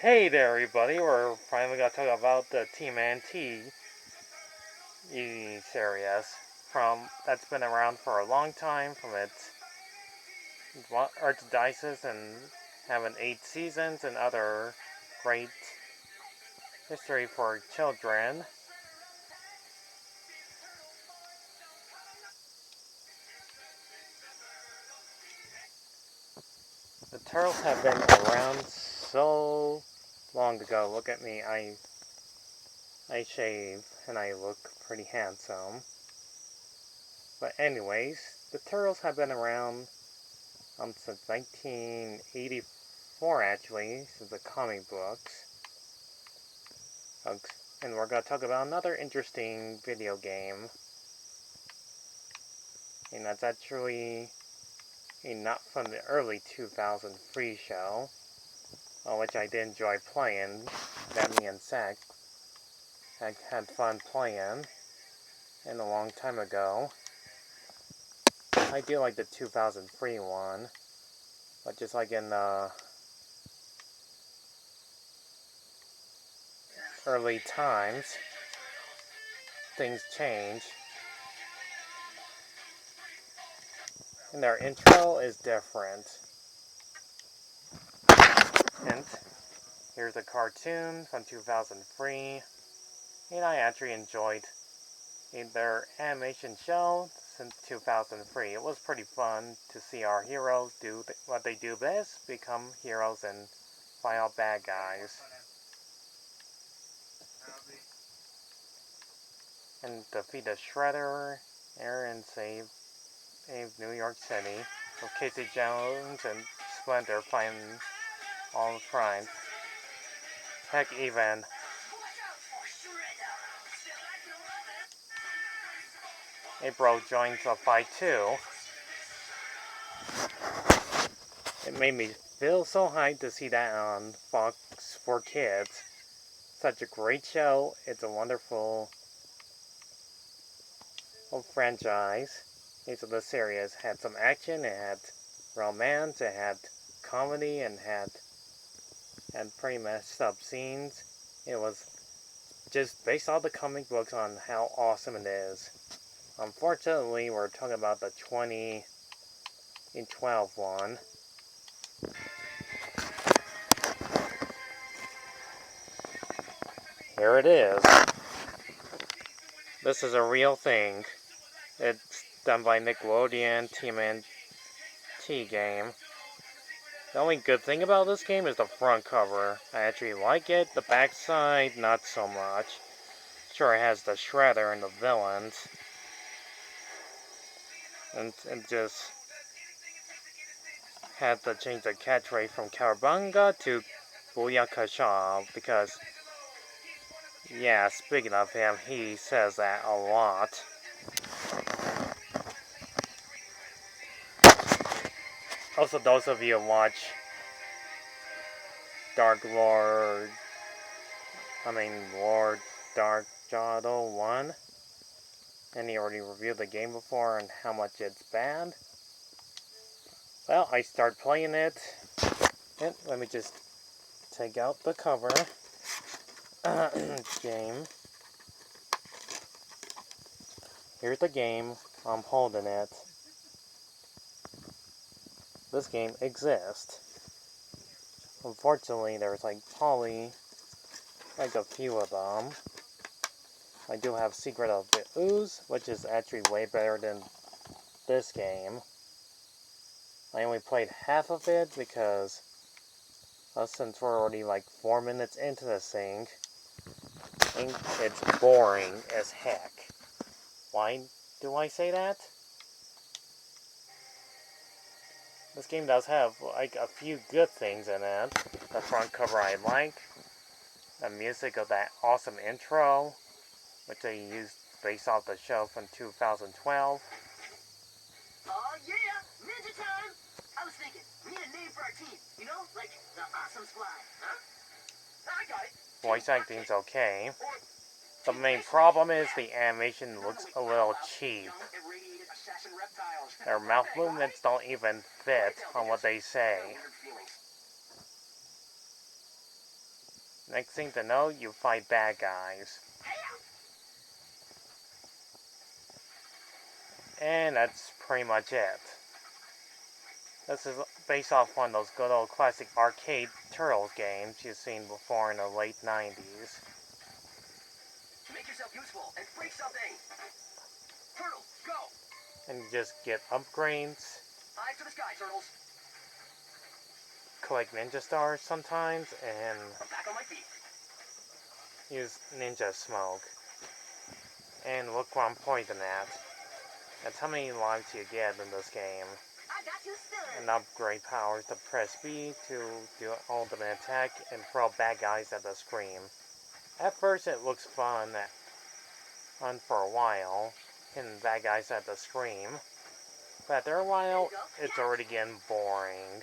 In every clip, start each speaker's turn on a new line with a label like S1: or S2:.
S1: Hey there, everybody. We're finally going to talk about the tmnt series that's been around for a long time, from its archdiocese and having 8 seasons and other great history for children. The turtles have been around so long ago. Look at me. I shave and I look pretty handsome. But anyways, the turtles have been around since 1984, actually, since the comic books. And we're going to talk about another interesting video game. And that's actually not from the early 2003 show, which I did enjoy playing. That me and Zach had fun playing and a long time ago. I do like the 2003 one, but just like in the early times, things change. And their intro is different. And here's a cartoon from 2003. And I actually enjoyed their animation show since 2003. It was pretty fun to see our heroes do what they do best, become heroes and fight out bad guys. And defeat the Shredder, and save New York City with Casey Jones and Splinter fighting all the crimes. Heck, even April joins the fight too. It made me feel so hyped to see that on Fox for Kids. Such a great show. It's a wonderful franchise. So the series had some action, it had romance, it had comedy, and had pretty messed up scenes. It was just based off the comic books on how awesome it is. Unfortunately, we're talking about the 2012 one. Here it is. This is a real thing. It's done by Nickelodeon tmnt game. The only good thing about this game is the front cover. I actually like it. The back side, not so much. Sure, it has the Shredder and the villains. And just had to change the catchphrase from Cowabunga to Booyakasha, because, yeah, speaking of him, he says that a lot. Also, those of you who watch Lord Dark Jado 1, and he already reviewed the game before and how much it's bad. Well, I start playing it, and let me just take out the cover. Game. Here's the game. I'm holding it. This game exists. Unfortunately, there's probably a few of them. I do have Secret of the Ooze, which is actually way better than this game. I only played half of it because since we're already 4 minutes into this thing, it's boring as heck. Why do I say that? This game does have a few good things in it. The front cover I like. The music of that awesome intro, which they used based off the show from 2012.
S2: Oh yeah, ninja time! I was thinking, we need a name for our team, like the Awesome Squad, huh? I got it.
S1: Voice acting's okay. The main problem is the animation looks a little cheap. Their mouth movements don't even fit on what they say. Next thing to know, you fight bad guys. And that's pretty much it. This is based off one of those good old classic arcade Turtles games you've seen before in the late 90s.
S2: Make yourself useful and break something. Turtles, go!
S1: And you just get upgrades,
S2: Eyes to the sky, turtles.
S1: collect ninja stars sometimes, and
S2: I'm back on my feet.
S1: use ninja smoke. And look what I'm pointing at. That's how many lives you get in this game.
S2: I got you stood.
S1: And upgrade powers to press B to do ultimate attack and throw bad guys at the screen. At first it looks fun for a while, hitting bad guys at the screen. But after a while, it's already getting boring.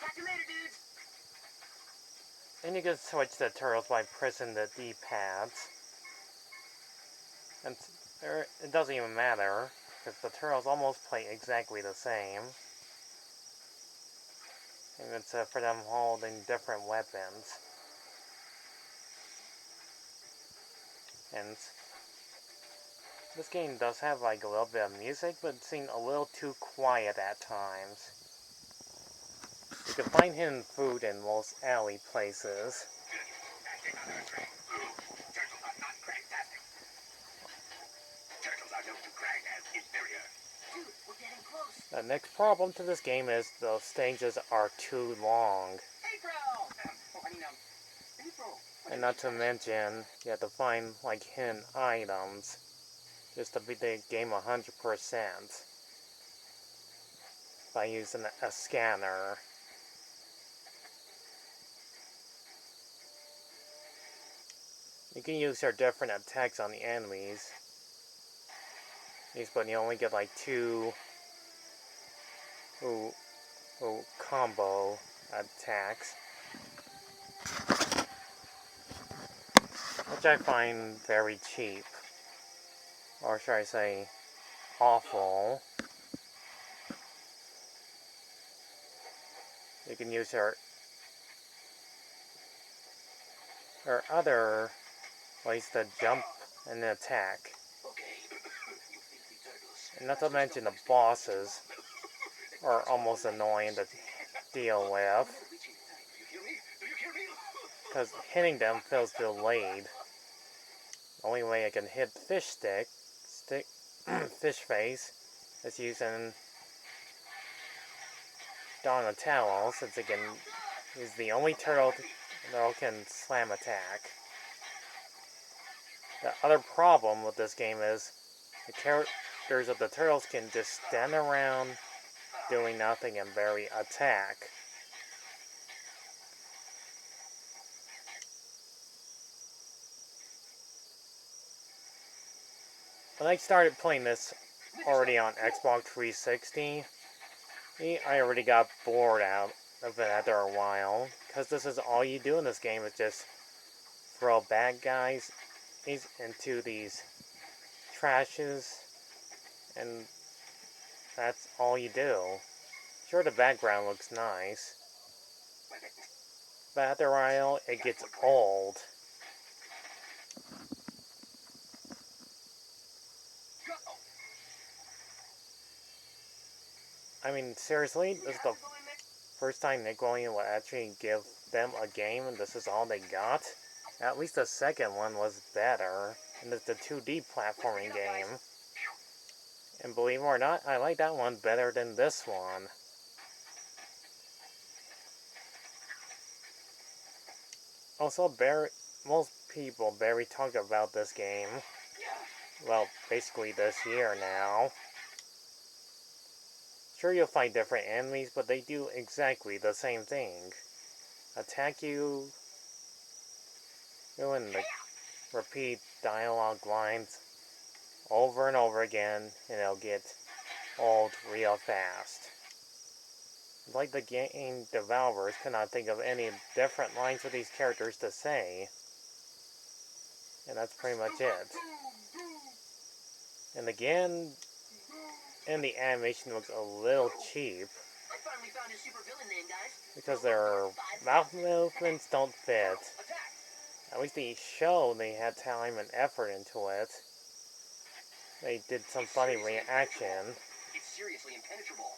S2: Catch you later, dudes.
S1: And you can switch the turtles by pressing the D-pads. And it doesn't even matter, because the turtles almost play exactly the same. And it's for them holding different weapons. And this game does have like a little bit of music, but it seems a little too quiet at times. You can find hidden food in most alley places.
S2: Dude, we're getting close.
S1: The next problem to this game is the stages are too long.
S2: April! April.
S1: And not to mention, you have to find like hidden items just to beat the game 100% by using a scanner. You can use your different attacks on the enemies, but you only get like 2 combo attacks, which I find very cheap, or should I say awful. You can use your other ways to jump and attack. And not to mention the bosses are almost annoying to deal with, because hitting them feels delayed. The only way I can hit fish face is using Donatello, since it can is the only turtle that can slam attack. The other problem with this game is the characters of the turtles can just stand around doing nothing and barely attack. When I started playing this already on Xbox 360, I already got bored out of it after a while, because this is all you do in this game is just throw bad guys into these trashes, and that's all you do. Sure, the background looks nice, but after a while it gets old. I mean, seriously, this is the first time Nickelodeon will actually give them a game and this is all they got? At least the second one was better, and it's the 2D platforming game. And believe it or not, I like that one better than this one. Also, most people barely talk about this game. Well, basically this year now. Sure, you'll find different enemies, but they do exactly the same thing. Attack you, and repeat dialogue lines over and over again, and it'll get old real fast. Like the game developers could not think of any different lines for these characters to say. And that's pretty much it. And again, and the animation looks a little cheap.
S2: I finally found his supervillain name, guys.
S1: Because their mouth movements don't fit.
S2: Attack.
S1: At least they show they had time and effort into it. They did some funny reaction.
S2: It's seriously impenetrable.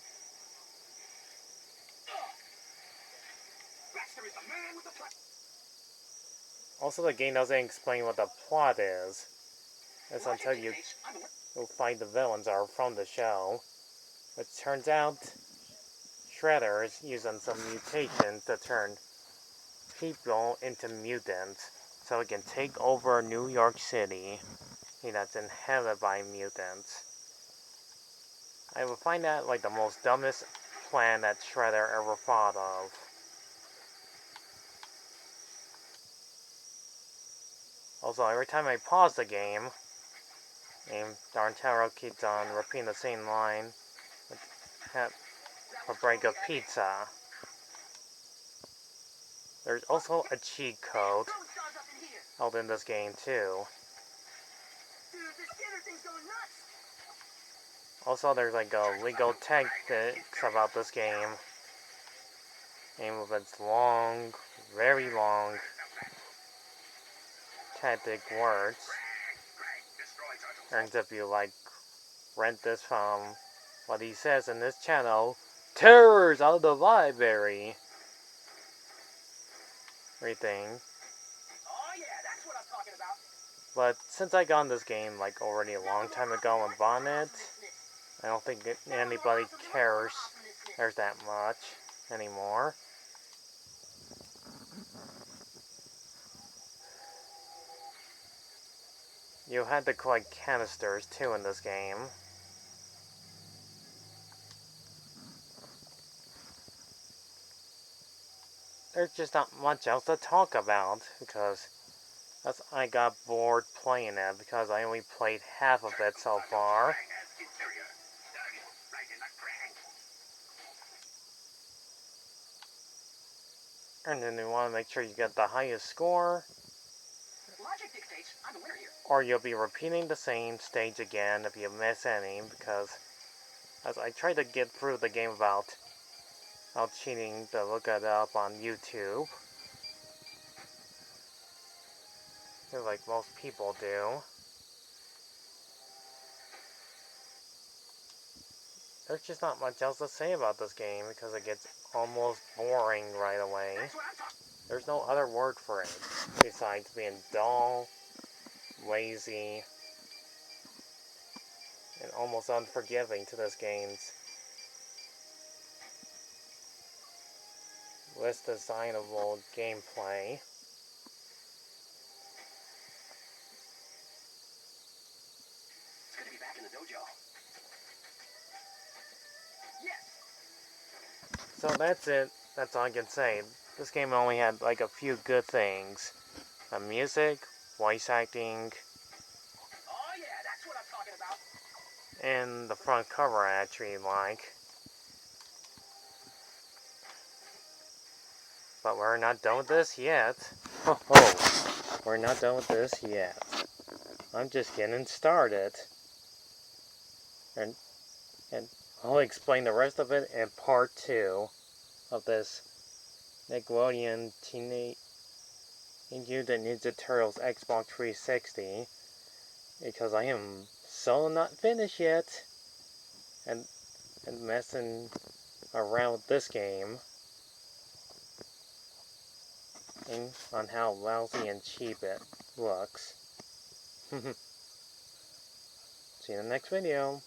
S2: Baxter is the man with the plan.
S1: Also, the game doesn't explain what the plot is. It's until you find the villains are from the show. It turns out Shredder is using some mutations to turn people into mutants so he can take over New York City that's inhabited by mutants. I would find that like the most dumbest plan that Shredder ever thought of. Also, every time I pause the game, and Darntaro keeps on repeating the same line, a break of pizza. There's also a cheat code held in this game too. Also, there's like a legal tactics about this game. And with its long, very long tactic words. And if you like rent this from what he says in this channel, terrors out of the library. Everything.
S2: Oh yeah, that's what I'm talking about.
S1: But since I got this game like already a long time ago and bought it, I don't think anybody cares there's that much anymore. You had to collect canisters too in this game. There's just not much else to talk about because I got bored playing it because I only played half of it so far. And then you want to make sure you get the highest score, or you'll be repeating the same stage again if you miss any, because as I tried to get through the game without cheating to look it up on YouTube, like most people do. There's just not much else to say about this game because it gets almost boring right away. There's no other word for it besides being dull, lazy, and almost unforgiving to this game's less designable gameplay.
S2: It's good to be back in the dojo. Yes.
S1: So that's it. That's all I can say. This game only had like a few good things. The music, voice acting,
S2: Oh yeah, that's what I'm talking about.
S1: and the front cover I actually like. But we're not done with this yet. Ho ho! We're not done with this yet. I'm just getting started. And I'll explain the rest of it in part 2 of this Nickelodeon Teenage Mutant Ninja Turtles Xbox 360. Because I am so not finished yet. And messing around with this game. On how lousy and cheap it looks. See you in the next video.